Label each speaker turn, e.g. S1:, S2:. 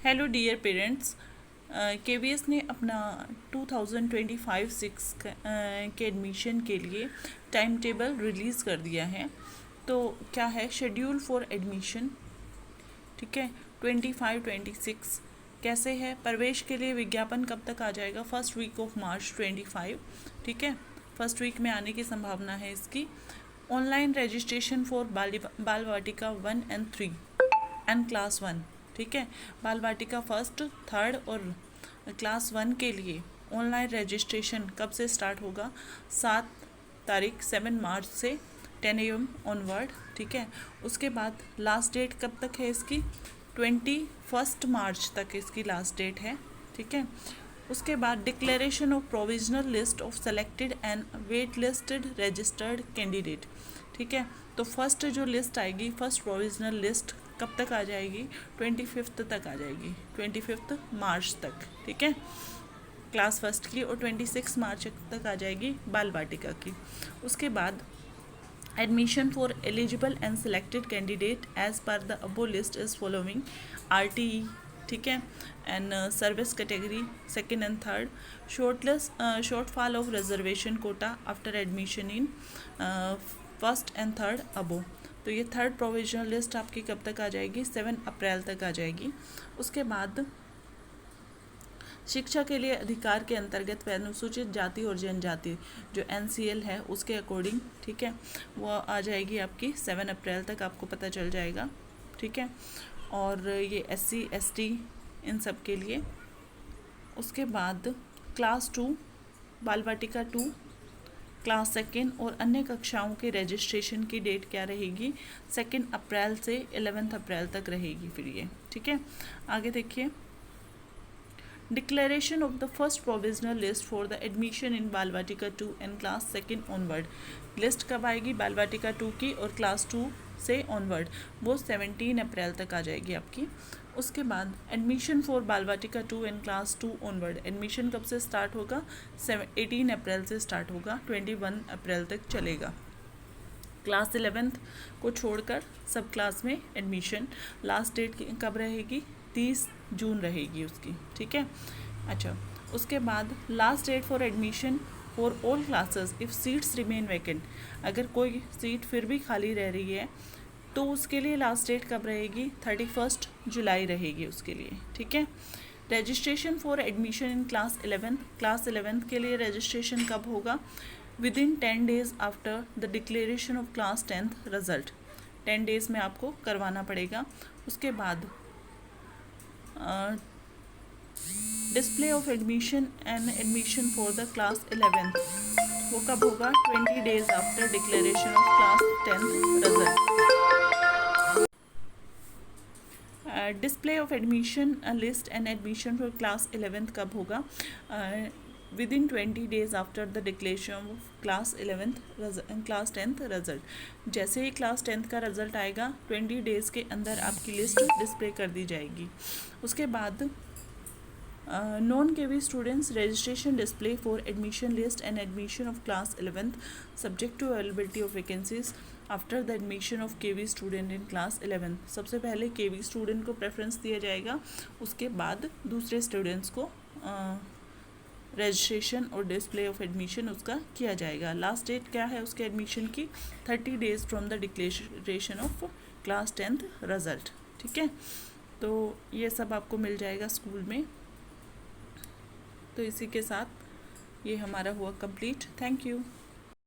S1: Hello dear parents, KVS ने अपना 2025-6 के एडमिशन के लिए टाइम टेबल रिलीज़ कर दिया है। तो क्या है शेड्यूल फॉर एडमिशन, ठीक है। 25-26 कैसे है, प्रवेश के लिए विज्ञापन कब तक आ जाएगा? फर्स्ट वीक ऑफ मार्च 25, ठीक है। फर्स्ट वीक में आने की संभावना है इसकी। ऑनलाइन रजिस्ट्रेशन फॉर बाल वाटिका 1 एंड 3 एंड क्लास 1, ठीक है। बाल वाटिका फर्स्ट, थर्ड और क्लास 1 के लिए ऑनलाइन रजिस्ट्रेशन कब से स्टार्ट होगा? 7 मार्च से 10 AM ऑनवर्ड, ठीक है। उसके बाद लास्ट डेट कब तक है इसकी? 21 मार्च तक इसकी लास्ट डेट है, ठीक है। उसके बाद declaration of provisional list of selected and wait listed registered candidate, ठीक है। तो फर्स्ट जो लिस्ट आएगी, फर्स्ट प्रोविजनल लिस्ट कब तक आ जाएगी? 25 तक आ जाएगी, 25 मार्च तक, ठीक है, क्लास फर्स्ट की। और 26 मार्च तक आ जाएगी बाल वाटिका की। उसके बाद admission for eligible and selected candidate as per the above list is following RTE, ठीक है, and service category second and third, shortfall of reservation quota after admission in first and third above. तो ये third provisional list आपकी कब तक आ जाएगी? 7 अप्रैल तक आ जाएगी। उसके बाद शिक्षा के लिए अधिकार के अंतर्गत अनुसूचित जाति और जनजाति जो NCL है उसके अकॉर्डिंग, ठीक है, वो आ जाएगी आपकी 7 अप्रैल तक, आपको पता चल जाएगा, ठीक है। और ये SC ST इन सब के लिए। उसके बाद क्लास 2 बाल वाटिका 2 क्लास सेकेंड और अन्य कक्षाओं के रजिस्ट्रेशन की डेट क्या रहेगी? 2 अप्रैल से 11 अप्रैल तक रहेगी फिर ये, ठीक है। आगे देखिए, declaration of the first provisional list for the admission in बाल वाटिका 2 and class second onward. List कब आएगी बाल वाटिका 2 की और क्लास 2 से ऑनवर्ड? वो 17 अप्रैल तक आ जाएगी आपकी। उसके बाद एडमिशन फॉर बाल वाटिका 2 एंड क्लास 2 ऑनवर्ड, एडमिशन कब से स्टार्ट होगा? 18 अप्रैल से स्टार्ट होगा, 21 अप्रैल तक चलेगा। क्लास 11th को छोड़कर सब क्लास में एडमिशन लास्ट डेट कब रहेगी? 30 जून रहेगी उसकी, ठीक है। अच्छा, उसके बाद last date for admission for all classes if seats remain vacant, अगर कोई सीट फिर भी खाली रह रही है तो उसके लिए लास्ट डेट कब रहेगी? 31 जुलाई रहेगी उसके लिए, ठीक है। Registration for admission in class 11th, class 11th के लिए रजिस्ट्रेशन कब होगा? Within 10 days after the declaration of class 10th result, 10 days में आपको करवाना पड़ेगा। उसके बाद display of admission and admission for the class 11th वो कब होगा? 20 days after declaration of class 10th result. Display of admission list and admission for class 11th कब होगा? Within 20 days after the declaration of class 11th class 10th result. जैसे ही class 10th का result आएगा 20 days के अंदर आपकी list display कर दी जाएगी। उसके बाद non KV students registration display for admission list and admission of class 11th subject to availability of vacancies after the admission of KV student in class 11th। सबसे पहले केवी स्टूडेंट को प्रेफरेंस दिया जाएगा, उसके बाद दूसरे स्टूडेंट्स को रजिस्ट्रेशन और डिस्प्ले ऑफ एडमिशन उसका किया जाएगा। लास्ट डेट क्या है उसके एडमिशन की? 30 days from the declaration of class 10th result, ठीक है। तो ये सब आपको मिल जाएगा स्कूल में। तो इसी के साथ ये हमारा हुआ कंप्लीट। Thank you.